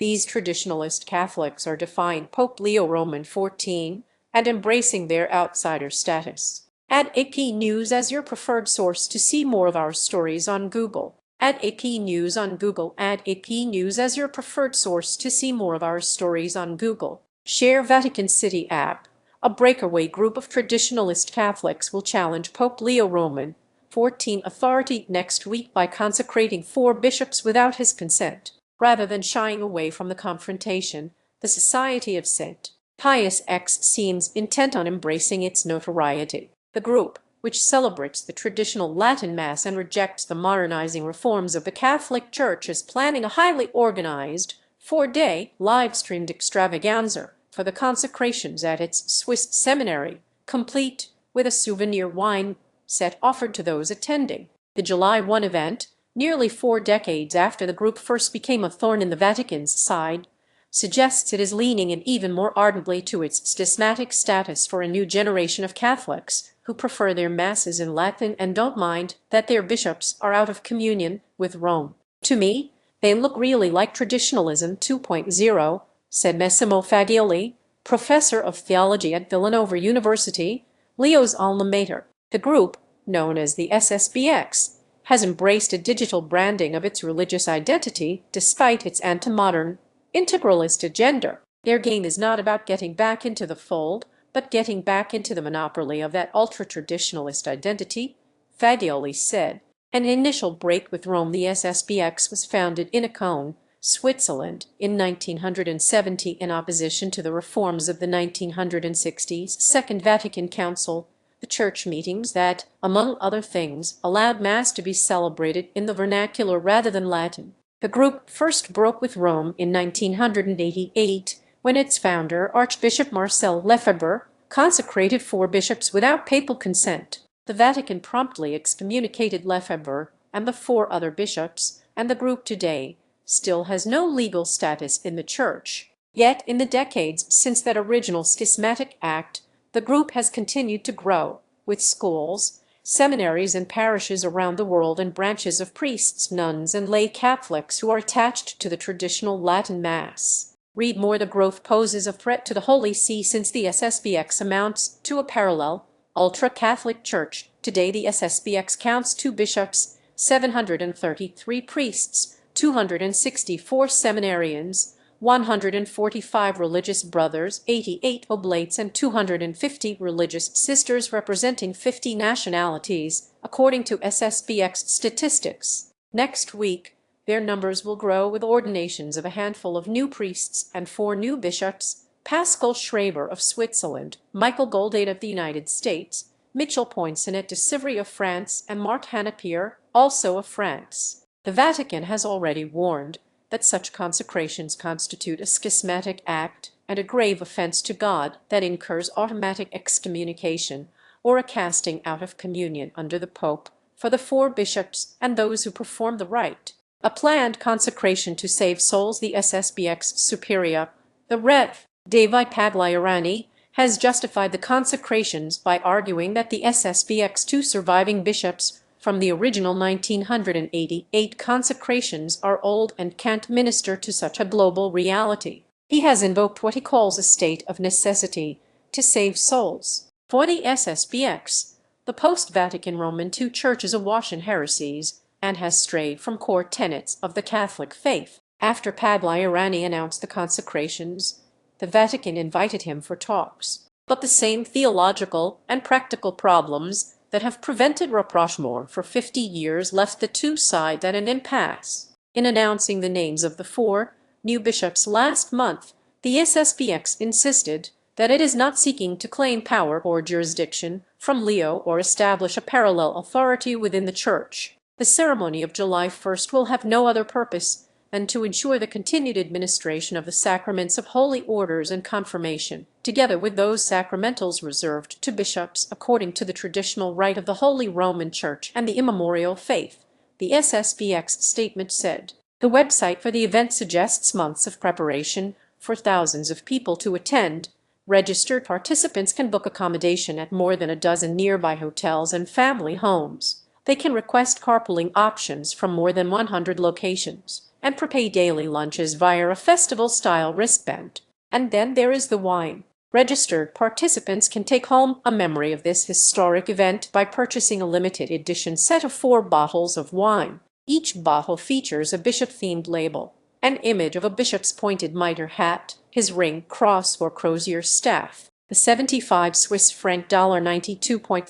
These traditionalist Catholics are defying Pope Leo XIV and embracing their outsider status. Add AP News as your preferred source to see more of our stories on Google. Add AP News on Google. Add AP News as your preferred source to see more of our stories on Google. Share Vatican City app. A breakaway group of traditionalist Catholics will challenge Pope Leo XIV authority next week by consecrating 4 bishops without his consent. Rather than shying away from the confrontation, the Society of St. Pius X seems intent on embracing its notoriety. The group, which celebrates the traditional Latin Mass and rejects the modernizing reforms of the Catholic Church, is planning a highly organized, 4-day, live-streamed extravaganza for the consecrations at its Swiss seminary, complete with a souvenir wine set offered to those attending. The July 1 event, nearly 4 decades after the group first became a thorn in the Vatican's side, suggests it is leaning in even more ardently to its schismatic status for a new generation of Catholics who prefer their masses in Latin and don't mind that their bishops are out of communion with Rome. To me, they look really like traditionalism 2.0, said Massimo Fagioli, professor of theology at Villanova University, Leo's alma mater. The group, known as the SSBX, has embraced a digital branding of its religious identity despite its anti-modern, integralist agenda. Their game is not about getting back into the fold, but getting back into the monopoly of that ultra-traditionalist identity, Fagioli said. An initial break with Rome, the SSBX was founded in Icone, Switzerland, in 1970 in opposition to the reforms of the 1960s Second Vatican Council, the church meetings that, among other things, allowed Mass to be celebrated in the vernacular rather than Latin. The group first broke with Rome in 1988, when its founder, Archbishop Marcel Lefebvre, consecrated 4 bishops without papal consent. The Vatican promptly excommunicated Lefebvre and the 4 other bishops, and the group today still has no legal status in the Church. Yet, in the decades since that original schismatic act, the group has continued to grow, with schools, seminaries and parishes around the world and branches of priests, nuns, and lay Catholics who are attached to the traditional Latin Mass. Read more. The growth poses a threat to the Holy See since the SSBX amounts to a parallel, ultra-Catholic Church. Today the SSBX counts 2 bishops, 733 priests, 264 seminarians, 145 religious brothers, 88 oblates, and 250 religious sisters representing 50 nationalities, according to SSBX statistics. Next week, their numbers will grow with ordinations of a handful of new priests and 4 new bishops: Pascal Schreiber of Switzerland, Michael Goldade of the United States, Mitchell Poinsonet de Sivry of France, and Marc Hanapier, also of France. The Vatican has already warned that such consecrations constitute a schismatic act and a grave offense to God that incurs automatic excommunication or a casting out of communion under the Pope for the 4 bishops and those who perform the rite. A planned consecration to save souls. The SSBX Superior, the Rev. David Pagliarani, has justified the consecrations by arguing that the SSBX 2 surviving bishops from the original 1988 consecrations are old and can't minister to such a global reality. He has invoked what he calls a state of necessity to save souls. For the SSBX, the post-Vatican Roman II Church is awash in heresies and has strayed from core tenets of the Catholic faith. After Pagliarani announced the consecrations, the Vatican invited him for talks. But the same theological and practical problems that have prevented rapprochement for 50 years left the two sides at an impasse. In announcing the names of the 4 new bishops last month, the SSBX insisted that it is not seeking to claim power or jurisdiction from Leo or establish a parallel authority within the Church. The ceremony of July 1st will have no other purpose than to ensure the continued administration of the sacraments of holy orders and confirmation, together with those sacramentals reserved to bishops according to the traditional rite of the Holy Roman Church and the immemorial faith, the SSBX statement said. The website for the event suggests months of preparation for thousands of people to attend. Registered participants can book accommodation at more than a dozen nearby hotels and family homes. They can request carpooling options from more than 100 locations. and prepay daily lunches via a festival-style wristband. And then there is the wine. Registered participants can take home a memory of this historic event by purchasing a limited edition set of 4 bottles of wine. Each bottle features a bishop-themed label, an image of a bishop's pointed mitre hat, his ring, cross, or crosier staff. The 75 Swiss franc $92.50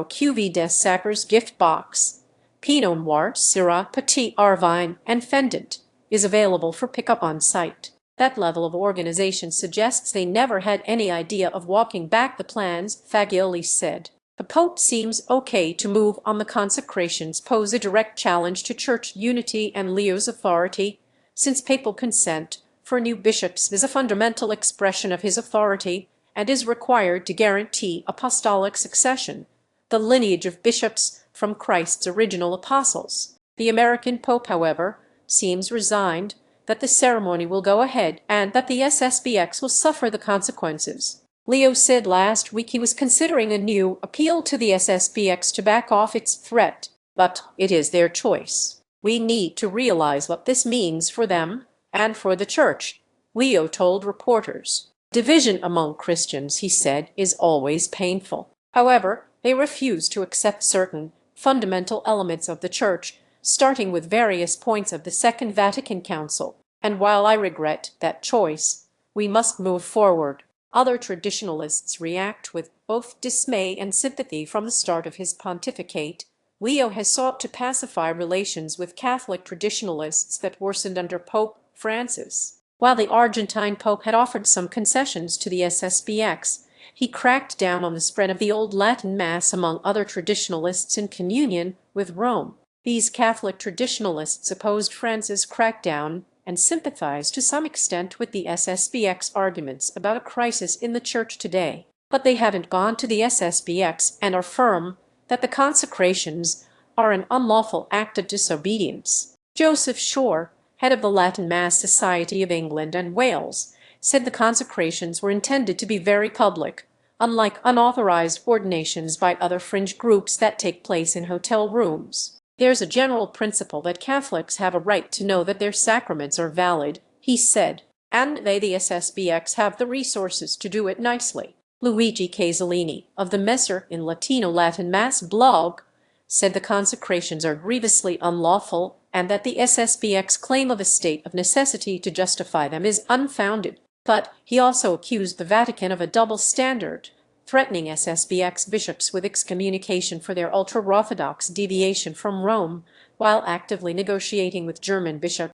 QV des Sacres gift box, Pinot Noir, Syrah, Petit Arvine, and Fendant, is available for pickup on site. That level of organization suggests they never had any idea of walking back the plans, Fagioli said. The Pope seems okay to move on. The consecrations pose a direct challenge to church unity and Leo's authority, since papal consent for new bishops is a fundamental expression of his authority and is required to guarantee apostolic succession, the lineage of bishops from Christ's original apostles. The American Pope, however, seems resigned that the ceremony will go ahead and that the SSBX will suffer the consequences. Leo said last week he was considering a new appeal to the SSBX to back off its threat, but it is their choice. We need to realize what this means for them and for the Church, Leo told reporters. Division among Christians, he said, is always painful. However, they refuse to accept certain fundamental elements of the Church, starting with various points of the Second Vatican Council. And while I regret that choice, we must move forward. Other traditionalists react with both dismay and sympathy. From the start of his pontificate, Leo has sought to pacify relations with Catholic traditionalists that worsened under Pope Francis. While the Argentine Pope had offered some concessions to the SSBX, he cracked down on the spread of the Old Latin Mass among other traditionalists in communion with Rome. These Catholic traditionalists opposed Francis' crackdown and sympathized to some extent with the SSBX arguments about a crisis in the Church today. But they haven't gone to the SSBX and are firm that the consecrations are an unlawful act of disobedience. Joseph Shore, head of the Latin Mass Society of England and Wales, said the consecrations were intended to be very public, unlike unauthorized ordinations by other fringe groups that take place in hotel rooms. There's a general principle that Catholics have a right to know that their sacraments are valid, he said, and they, the SSBX, have the resources to do it nicely. Luigi Casalini, of the Messer in Latino Latin Mass blog, said the consecrations are grievously unlawful and that the SSBX claim of a state of necessity to justify them is unfounded. But he also accused the Vatican of a double standard, threatening SSBX bishops with excommunication for their ultra-Orthodox deviation from Rome, while actively negotiating with German bishops